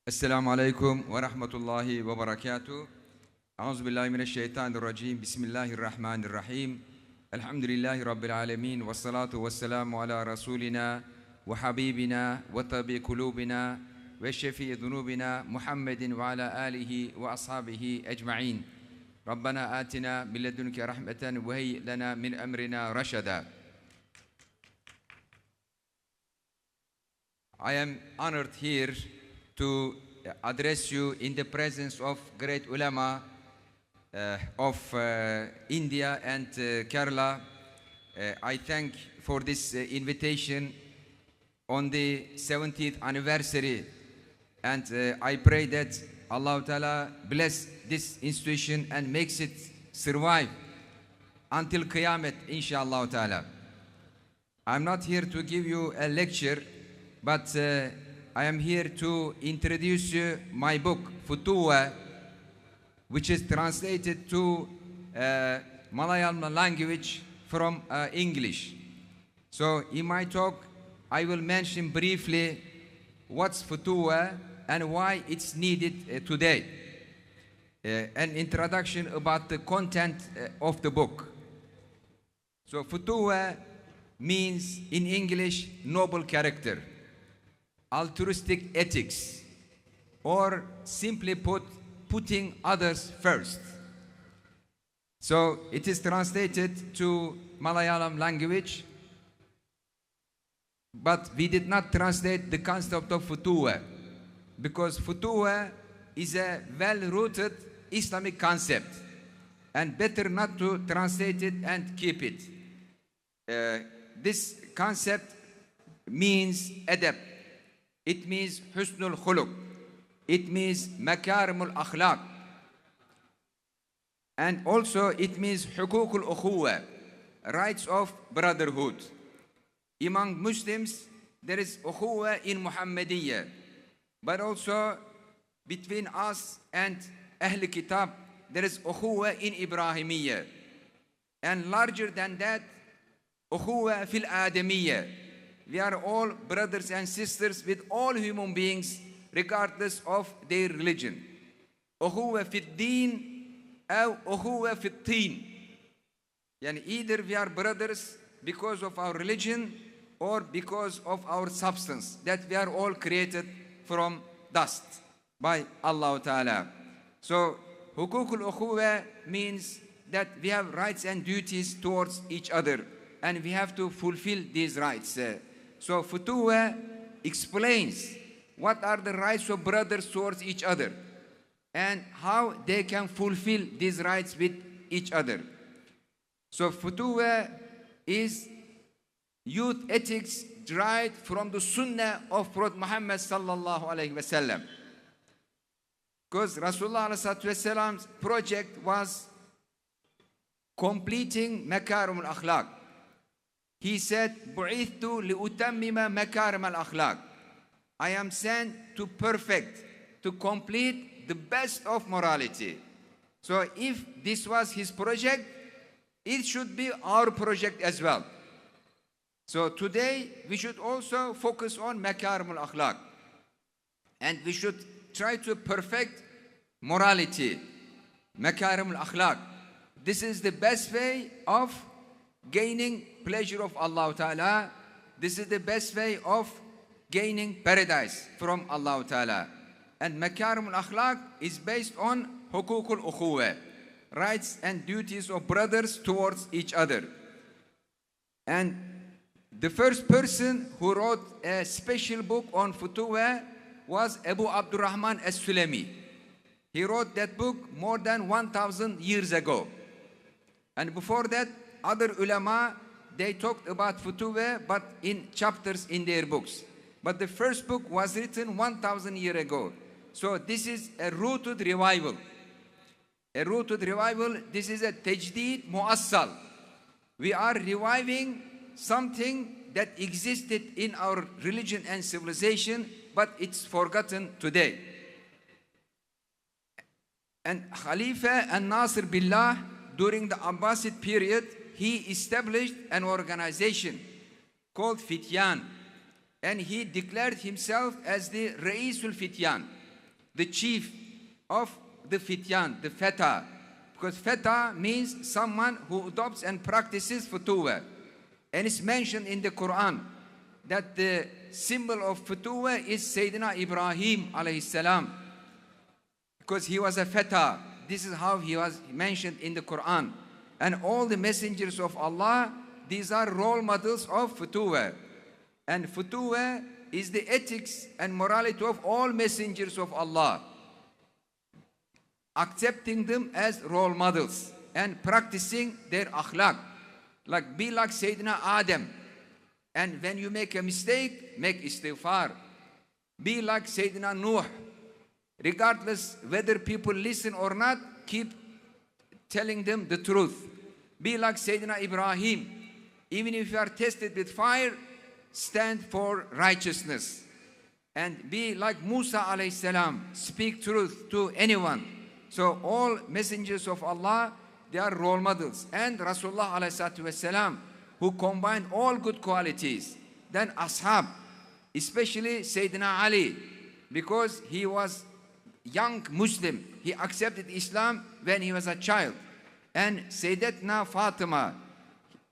Esselamu Aleyküm ve Rahmetullahi ve Berekatuhu. Euzubillahimineşşeytanirracim. Bismillahirrahmanirrahim. Elhamdülillahi Rabbil alemin. Ve salatu ve selamu ala Resulina ve Habibina ve tabi kulubina ve şefi'i zunubina Muhammedin ve ala alihi ve ashabihi ecma'in. Rabbena atina min ledunke rahmeten ve hey lena min emrina raşada. I am honored here to address you in the presence of great ulama of India and Kerala. I thank for this invitation on the 70th anniversary, and I pray that Allah Ta'ala bless this institution and makes it survive until Qiyamah, inshallah Ta'ala. I'm not here to give you a lecture, but I am here to introduce you my book, Futuwa, which is translated to Malayalam language from English. So in my talk, I will mention briefly what's Futuwa and why it's needed today. An introduction about the content of the book. So Futuwa means in English noble character, altruistic ethics, or simply put, putting others first. So it is translated to Malayalam language, but we did not translate the concept of Futuwa, because Futuwa is a well-rooted Islamic concept, and better not to translate it and keep it. This concept means adab. It means husnul khuluq. It means makarimul akhlaq. And also it means hukukul ukhuwa, rights of brotherhood. Among Muslims, there is ukhuwa in Muhammadiyya, but also between us and Ahl Kitab, there is ukhuwa in Ibrahimiyya. And larger than that, ukhuwa fil Adamiyya. We are all brothers and sisters with all human beings, regardless of their religion. Ukhuwa fit deen or ukhuwa fit teen. Yani either we are brothers because of our religion or because of our substance, that we are all created from dust by Allah Ta'ala. So hukukul ukhuwa means that we have rights and duties towards each other, and we have to fulfill these rights. So Futuwa explains what are the rights of brothers towards each other and how they can fulfill these rights with each other. So Futuwa is youth ethics derived from the Sunnah of Prophet Muhammad sallallahu alaihi wasallam. Because Rasulullah sallallahu project was completing makarim al-akhlaq. He said, "Bu'ithtu li'utammima makarim al-akhlaq." I am sent to perfect, to complete the best of morality. So if this was his project, it should be our project as well. So today we should also focus on makarim al-akhlaq, and we should try to perfect morality, makarim al-akhlaq. This is the best way of gaining pleasure of Allah Ta'ala. This is the best way of gaining paradise from Allah Ta'ala. And makarim al-akhlaq is based on hukukul ukhuwa, rights and duties of brothers towards each other. And the first person who wrote a special book on Futuwa was Abu Abdurrahman as-Sulami. He wrote that book more than 1,000 years ago. And before that, other ulama, they talked about Futuwa, but in chapters in their books. But the first book was written 1,000 years ago. So this is a rooted revival. A rooted revival, this is a tajdeed muassal. We are reviving something that existed in our religion and civilization, but it's forgotten today. And Khalifa al-Nasir Billah, during the Abbasid period, he established an organization called Fityan, and he declared himself as the Ra'isul Fityan, the chief of the fityan, the feta. Because feta means someone who adopts and practices futuwa. And it's mentioned in the Quran that the symbol of futuwa is Sayyidina Ibrahim alayhi salam. Because he was a feta. This is how he was mentioned in the Quran. And all the messengers of Allah, these are role models of futuwa. And futuwa is the ethics and morality of all messengers of Allah. Accepting them as role models and practicing their akhlaq. Like be like Sayyidina Adam. And when you make a mistake, make istighfar. Be like Sayyidina Nuh. Regardless whether people listen or not, keep telling them the truth. Be like Sayyidina Ibrahim. Even if you are tested with fire, stand for righteousness. And be like Musa alayhi salam. Speak truth to anyone. So all messengers of Allah, they are role models. And Rasulullah alayhi wasalam, who combined all good qualities. Then ashab, especially Sayyidina Ali, because he was young Muslim. He accepted Islam when he was a child. And Sayyidatna Fatima,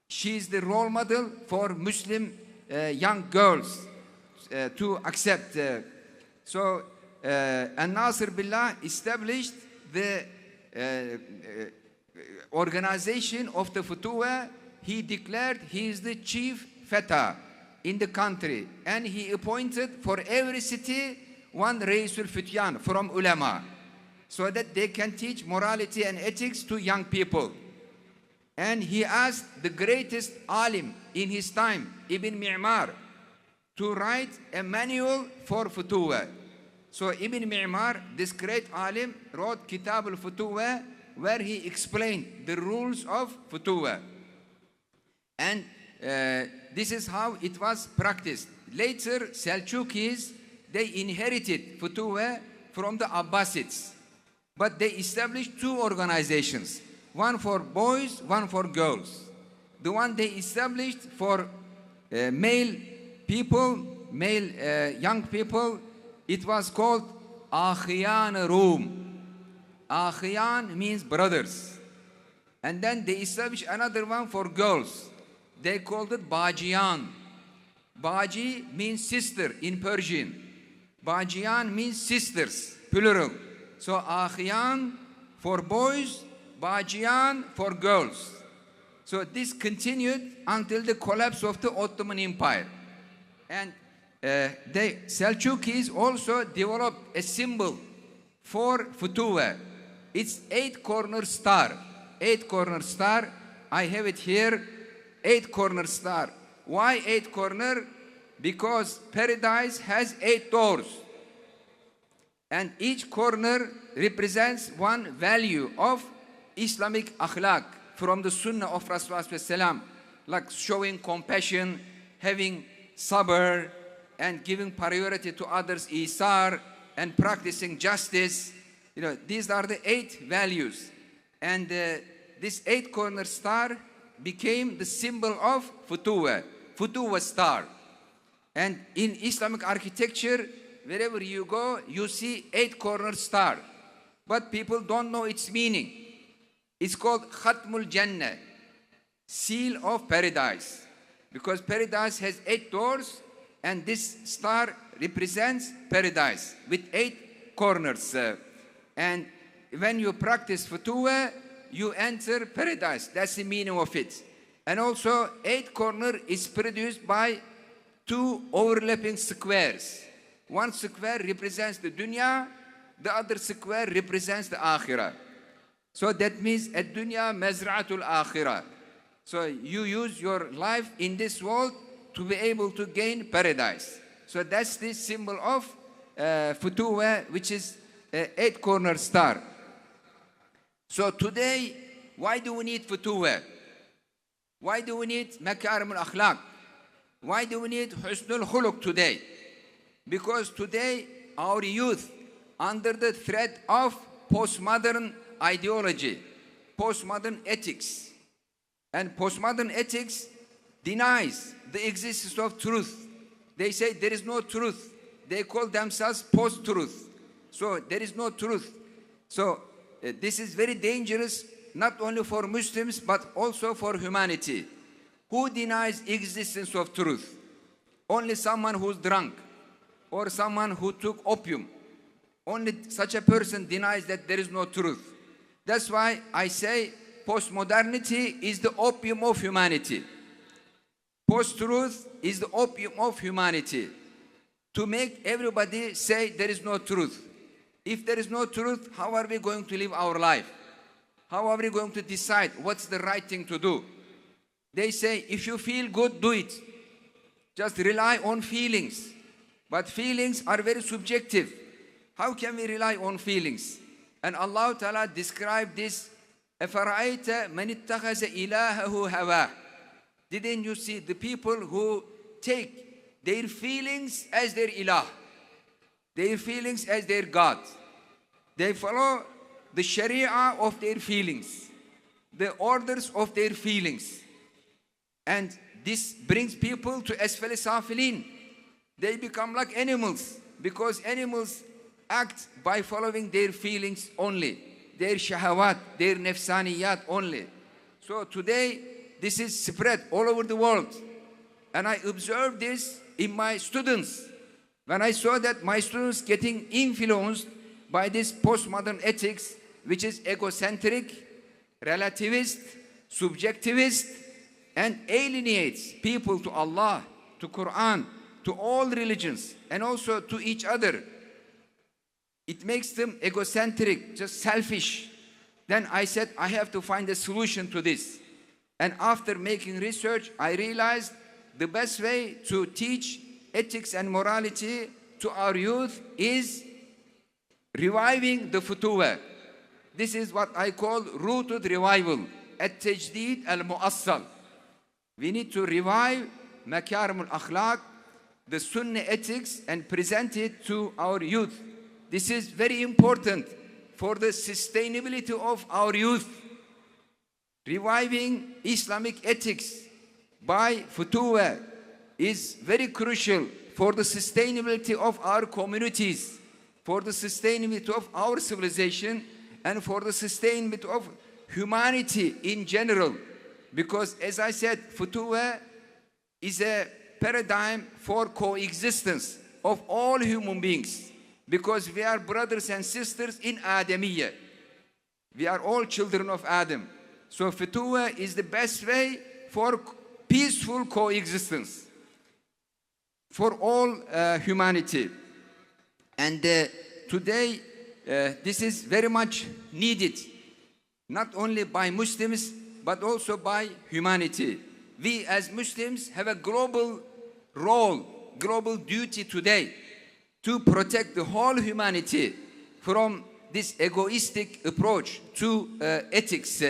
she is the role model for Muslim young girls to accept. And Nasir Billah established the organization of the Futuwa. He declared he is the chief feta in the country. And he appointed for every city one Raisul Fityan from ulama, so that they can teach morality and ethics to young people. And he asked the greatest alim in his time, Ibn Mi'mar, to write a manual for Futuwa. So Ibn Mi'mar, this great alim, wrote Kitab al-Futuwa, where he explained the rules of Futuwa. And this is how it was practiced. Later, Selçukis, they inherited Futuwa from the Abbasids. But they established two organizations, one for boys, one for girls. The one they established for male people, young people, it was called Akhiyan Rum. Akhiyan means brothers. And then they established another one for girls. They called it Bajiyan. Baji means sister in Persian. Bajiyan means sisters, plural. So Akhiyan for boys, Bajiyan for girls. So this continued until the collapse of the Ottoman Empire. And the Selçukis also developed a symbol for Futuwa. It's 8-corner star. 8-corner star. I have it here. 8-corner star. Why 8-corner? Because paradise has 8 doors. And each corner represents one value of Islamic akhlaq from the sunnah of Rasulullah, like showing compassion, having sabr, and giving priority to others, isar, and practicing justice. You know, these are the 8 values. And this 8-corner star became the symbol of Futuwa, Futuwa star. And in Islamic architecture, wherever you go, you see 8-corner star. But people don't know its meaning. It's called Khatmul Jannah, seal of paradise. Because paradise has 8 doors, and this star represents paradise with 8 corners. And when you practice Futuwa, you enter paradise. That's the meaning of it. And also, 8 corner is produced by 2 overlapping squares. One square represents the dunya, the other square represents the akhirah. So that means ad-dunya mazra'atul akhirah. So you use your life in this world to be able to gain paradise. So that's the symbol of Futuwa, which is an 8-corner star. So today, why do we need Futuwa? Why do we need makarim al-akhlaq? Why do we need husnul khuluq today? Because today, our youth, under the threat of postmodern ideology, postmodern ethics, and postmodern ethics denies the existence of truth. They say there is no truth. They call themselves post-truth. So there is no truth. So this is very dangerous, not only for Muslims, but also for humanity. Who denies existence of truth? Only someone who's drunk or someone who took opium. Only such a person denies that there is no truth. That's why I say postmodernity is the opium of humanity. Post-truth is the opium of humanity. To make everybody say there is no truth. If there is no truth, how are we going to live our life? How are we going to decide what's the right thing to do? They say, if you feel good, do it. Just rely on feelings. But feelings are very subjective. How can we rely on feelings? And Allah Ta'ala described this, أَفَرَأَيْتَ مَنِ اتَّخَذَ إِلَهَهُ هَوَاهُ. Didn't you see the people who take their feelings as their ilah, their feelings as their God? They follow the sharia of their feelings, the orders of their feelings. And this brings people to asfal safilin. They become like animals, because animals act by following their feelings only, their shahawat, their nefsaniyat only. So today, this is spread all over the world. And I observed this in my students. When I saw that my students getting influenced by this postmodern ethics, which is egocentric, relativist, subjectivist, and alienates people to Allah, to Quran, to all religions, and also to each other. It makes them egocentric, just selfish. Then I said, I have to find a solution to this. And after making research, I realized the best way to teach ethics and morality to our youth is reviving the Futuwa. This is what I call rooted revival, at-tajdeed al-mu'assal. We need to revive makarim al-akhlaq, the Sunnah ethics, and present it to our youth. This is very important for the sustainability of our youth. Reviving Islamic ethics by Futuwa is very crucial for the sustainability of our communities, for the sustainability of our civilization, and for the sustainability of humanity in general. Because as I said, Futuwa is a paradigm for coexistence of all human beings. Because we are brothers and sisters in Adamiyya. We are all children of Adam. So Futuwa is the best way for peaceful coexistence for all humanity. And today, this is very much needed, not only by Muslims, but also by humanity. We as Muslims have a global role, global duty today to protect the whole humanity from this egoistic approach to ethics.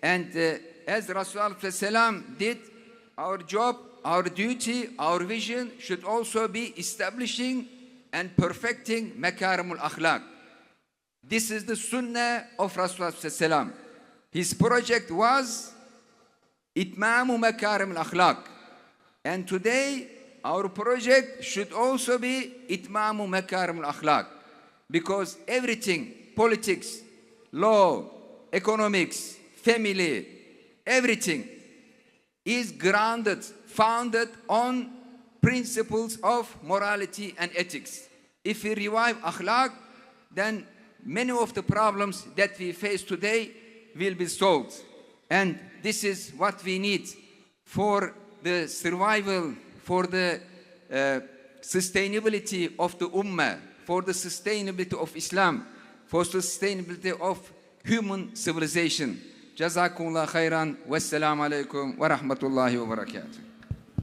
And as Rasulullah did, our job, our duty, our vision should also be establishing and perfecting makarim al-akhlaq. This is the sunnah of Rasulullah. His project was itmamu makarim al-akhlaq. And today, our project should also be itmamu makarim al-akhlaq. Because everything, politics, law, economics, family, everything is grounded, founded on principles of morality and ethics. If we revive akhlaq, then many of the problems that we face today will be solved. And this is what we need for the survival, for the sustainability of the ummah, for the sustainability of Islam, for the sustainability of human civilization. Jazakumullah khairan. Wassalamu alaikum wa rahmatullahi wa barakatuh.